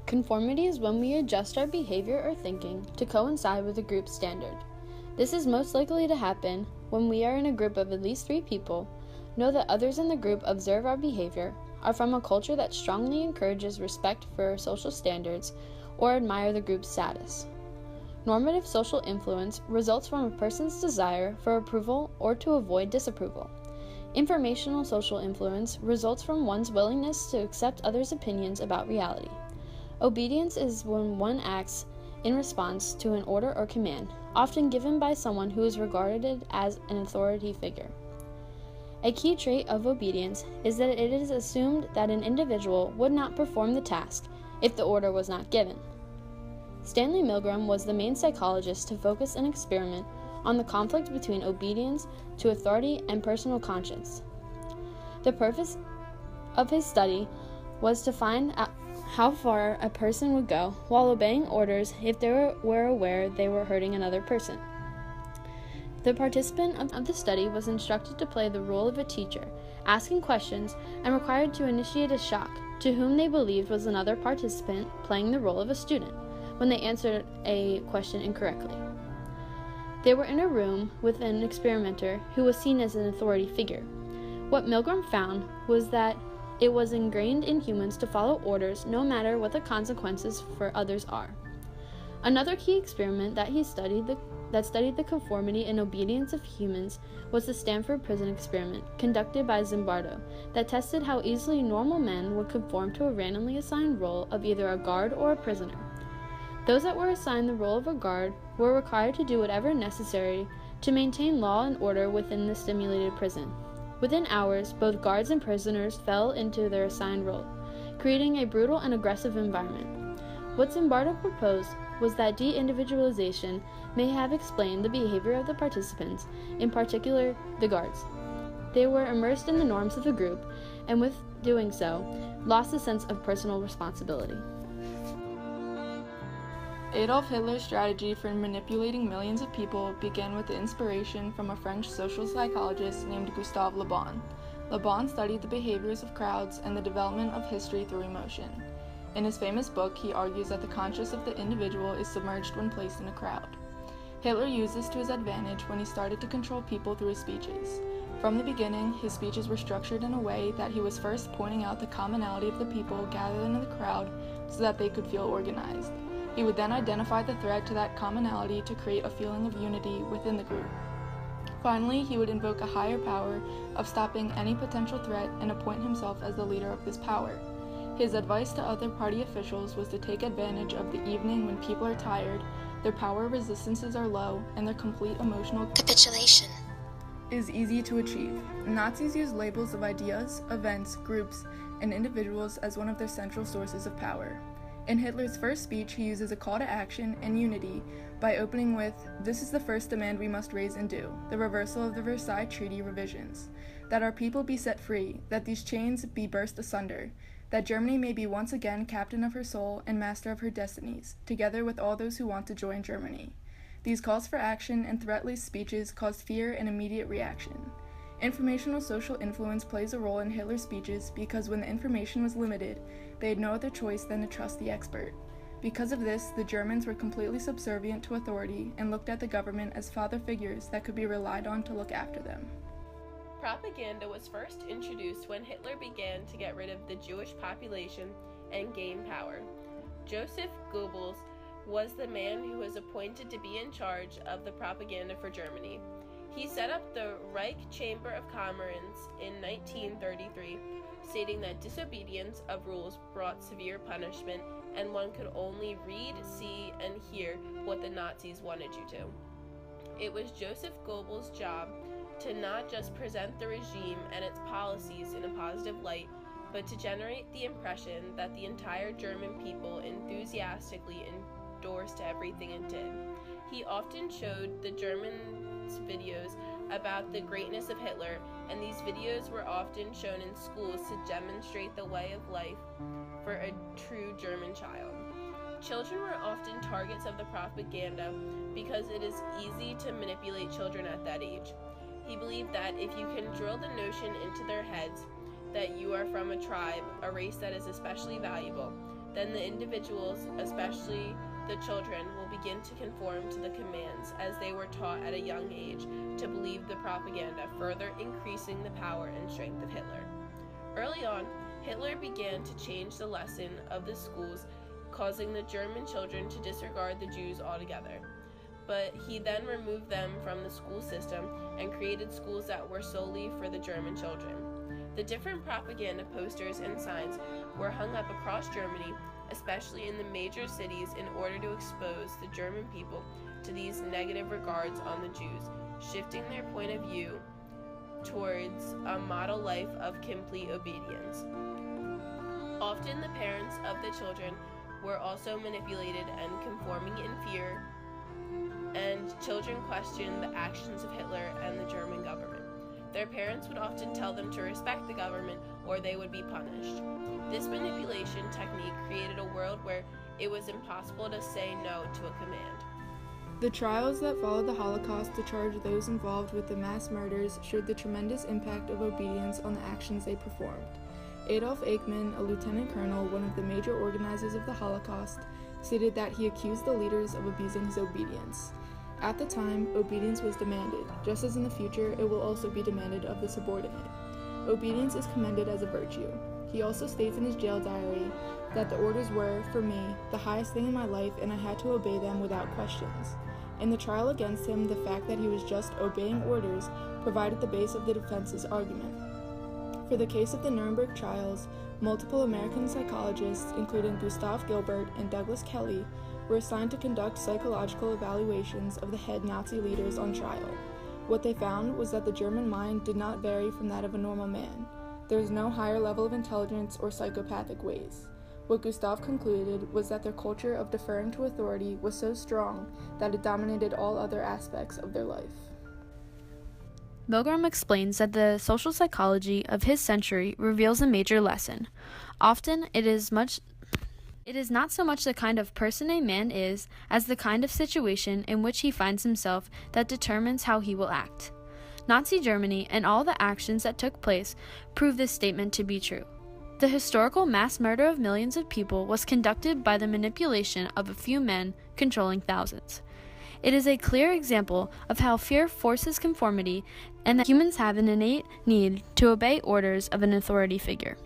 Conformity is when we adjust our behavior or thinking to coincide with a group standard. This is most likely to happen when we are in a group of at least 3 people, know that others in the group observe our behavior, are from a culture that strongly encourages respect for social standards, or admire the group's status. Normative social influence results from a person's desire for approval or to avoid disapproval. Informational social influence results from one's willingness to accept others' opinions about reality. Obedience is when one acts in response to an order or command, often given by someone who is regarded as an authority figure. A key trait of obedience is that it is assumed that an individual would not perform the task if the order was not given. Stanley Milgram was the main psychologist to focus an experiment on the conflict between obedience to authority and personal conscience. The purpose of his study was to find out how far a person would go while obeying orders if they were aware they were hurting another person. The participant of the study was instructed to play the role of a teacher, asking questions, and required to initiate a shock to whom they believed was another participant playing the role of a student when they answered a question incorrectly. They were in a room with an experimenter who was seen as an authority figure. What Milgram found was that it was ingrained in humans to follow orders no matter what the consequences for others are. Another key experiment that studied the conformity and obedience of humans was the Stanford Prison Experiment, conducted by Zimbardo, that tested how easily normal men would conform to a randomly assigned role of either a guard or a prisoner. Those that were assigned the role of a guard were required to do whatever necessary to maintain law and order within the stimulated prison. Within hours, both guards and prisoners fell into their assigned role, creating a brutal and aggressive environment. What Zimbardo proposed was that de-individualization may have explained the behavior of the participants, in particular the guards. They were immersed in the norms of the group, and with doing so, lost a sense of personal responsibility. Adolf Hitler's strategy for manipulating millions of people began with the inspiration from a French social psychologist named Gustave Le Bon. Le Bon studied the behaviors of crowds and the development of history through emotion. In his famous book, he argues that the conscience of the individual is submerged when placed in a crowd. Hitler used this to his advantage when he started to control people through his speeches. From the beginning, his speeches were structured in a way that he was first pointing out the commonality of the people gathered in the crowd so that they could feel organized. He would then identify the threat to that commonality to create a feeling of unity within the group. Finally, he would invoke a higher power of stopping any potential threat and appoint himself as the leader of this power. His advice to other party officials was to take advantage of the evening when people are tired, their power resistances are low, and their complete emotional capitulation is easy to achieve. Nazis used labels of ideas, events, groups, and individuals as one of their central sources of power. In Hitler's first speech, he uses a call to action and unity by opening with, "This is the first demand we must raise and do, the reversal of the Versailles Treaty revisions, that our people be set free, that these chains be burst asunder, that Germany may be once again captain of her soul and master of her destinies, together with all those who want to join Germany." These calls for action and threat-laced speeches caused fear and immediate reaction. Informational social influence plays a role in Hitler's speeches because when the information was limited, they had no other choice than to trust the expert. Because of this, the Germans were completely subservient to authority and looked at the government as father figures that could be relied on to look after them. Propaganda was first introduced when Hitler began to get rid of the Jewish population and gain power. Joseph Goebbels was the man who was appointed to be in charge of the propaganda for Germany. He set up the Reich Chamber of Commerce in 1933, stating that disobedience of rules brought severe punishment and one could only read, see, and hear what the Nazis wanted you to. It was Joseph Goebbels' job to not just present the regime and its policies in a positive light, but to generate the impression that the entire German people enthusiastically endorsed everything it did. He often showed the Germans videos about the greatness of Hitler, and these videos were often shown in schools to demonstrate the way of life for a true German child. Children were often targets of the propaganda because it is easy to manipulate children at that age. He believed that if you can drill the notion into their heads that you are from a tribe, a race that is especially valuable, then the individuals, especially the children, will begin to conform to the commands as they were taught at a young age to believe the propaganda, further increasing the power and strength of Hitler. Early on, Hitler began to change the lesson of the schools, causing the German children to disregard the Jews altogether. But he then removed them from the school system and created schools that were solely for the German children. The different propaganda posters and signs were hung up across Germany, especially in the major cities, in order to expose the German people to these negative regards on the Jews, shifting their point of view towards a model life of complete obedience. Often the parents of the children were also manipulated and conforming in fear, and children questioned the actions of Hitler and the German government. Their parents would often tell them to respect the government or they would be punished. This manipulation technique created a world where it was impossible to say no to a command. The trials that followed the Holocaust to charge those involved with the mass murders showed the tremendous impact of obedience on the actions they performed. Adolf Eichmann, a lieutenant colonel, one of the major organizers of the Holocaust, stated that he accused the leaders of abusing his obedience. At the time, obedience was demanded, just as in the future it will also be demanded of the subordinate. Obedience is commended as a virtue. He also states in his jail diary that the orders were, for me, the highest thing in my life, and I had to obey them without questions. In the trial against him, the fact that he was just obeying orders provided the base of the defense's argument. For the case of the Nuremberg trials, multiple American psychologists, including Gustav Gilbert and Douglas Kelly, were assigned to conduct psychological evaluations of the head Nazi leaders on trial. What they found was that the German mind did not vary from that of a normal man. There was no higher level of intelligence or psychopathic ways. What Gustav concluded was that their culture of deferring to authority was so strong that it dominated all other aspects of their life. Milgram explains that the social psychology of his century reveals a major lesson. Often, it is not so much the kind of person a man is as the kind of situation in which he finds himself that determines how he will act. Nazi Germany and all the actions that took place prove this statement to be true. The historical mass murder of millions of people was conducted by the manipulation of a few men controlling thousands. It is a clear example of how fear forces conformity and that humans have an innate need to obey orders of an authority figure.